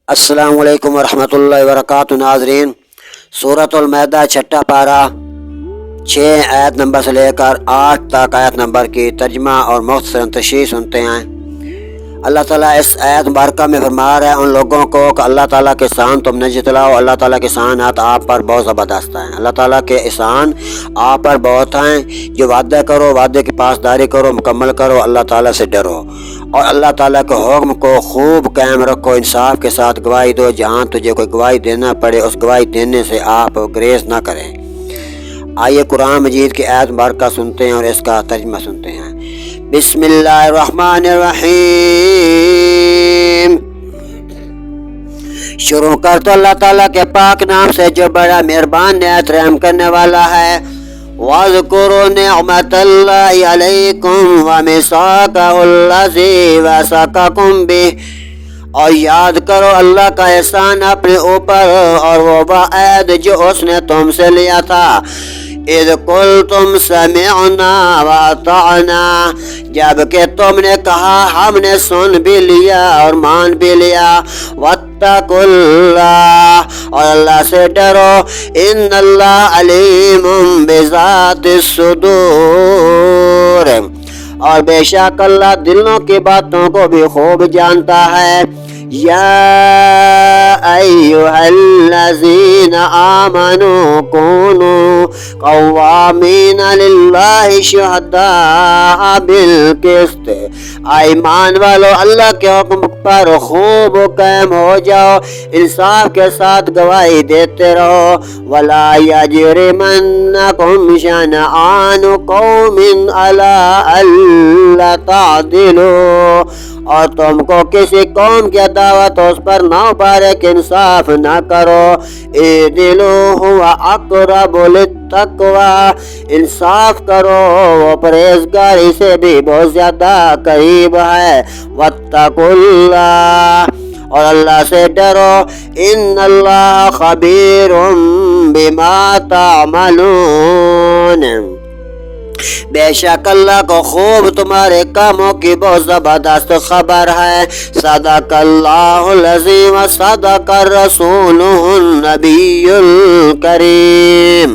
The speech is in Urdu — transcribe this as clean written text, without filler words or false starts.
السلام علیکم ورحمۃ اللہ وبرکاتہ۔ ناظرین، سورۃ المائدہ چھٹا پارہ 6 آیت نمبر سے لے کر 8 تک آیت نمبر کی ترجمہ اور مختصر تشریح سنتے ہیں۔ اللہ تعالیٰ اس آیت مبارکہ میں فرما رہا ہے ان لوگوں کو کہ اللہ تعالیٰ کے احسان تم نہ جتلاؤ، اللہ تعالیٰ کے احسانات آپ پر بہت زبردست ہیں۔ اللہ تعالیٰ کے احسان آپ پر بہت ہیں۔ جو وعدہ کرو وعدے کی پاسداری کرو، مکمل کرو، اللہ تعالیٰ سے ڈرو اور اللہ تعالیٰ کے حکم کو خوب قائم رکھو، انصاف کے ساتھ گواہی دو۔ جہاں تجھے کوئی گواہی دینا پڑے اس گواہی دینے سے آپ گریز نہ کریں۔ آئیے قرآن مجید کی آیت مبارکہ سنتے ہیں اور اس کا ترجمہ سنتے ہیں۔ بسم اللہ الرحمن الرحیم۔ شروع کر تو اللہ تعالیٰ کے پاک نام سے جو بڑا مہربان نہایت رحم کرنے والا ہے۔ وَاذْكُرُوا نِعْمَةَ اللَّهِ عَلَيْكُمْ وَمِيثَاقَهُ الَّذِي وَاثَقَكُمْ بِهِ، اور یاد کرو اللہ کا احسان اپنے اوپر اور وہ وعد جو اس نے تم سے لیا تھا۔ اذ قلتم سمعنا واطعنا، جب کہ تم نے کہا ہم نے سن بھی لیا اور مان بھی لیا۔ واتقوا اللہ، اور اللہ سے ڈرو۔ ان اللہ علیم بذات الصدور، اور بے شک اللہ دلوں کی باتوں کو بھی خوب جانتا ہے۔ یا ایھا الذین آمنوا کونوا قوامین للہ شہداء بالقسط، ایمان والو اللہ کے حکم پر خوب قائم ہو جاؤ، انصاف کے ساتھ گواہی دیتے رہو۔ ولا یجرمنکم شنآن قوم علی الا تعدلوا، اور تم کو کسی قوم کی عداوت اس پر نہ ابھارے کہ انصاف نہ کرو۔ اعدلوا هو اقرب للتقوی، انصاف کرو وہ پرہیزگاری سے بھی بہت زیادہ قریب ہے۔ واتقوا اللہ، اور اللہ سے ڈرو۔ ان اللہ خبیر بما تعملون، بے شک اللہ کو خوب تمہارے کاموں کی بہت زبردست خبر ہے۔ صدق اللہ العظیم، صدق الرسول النبی الکریم۔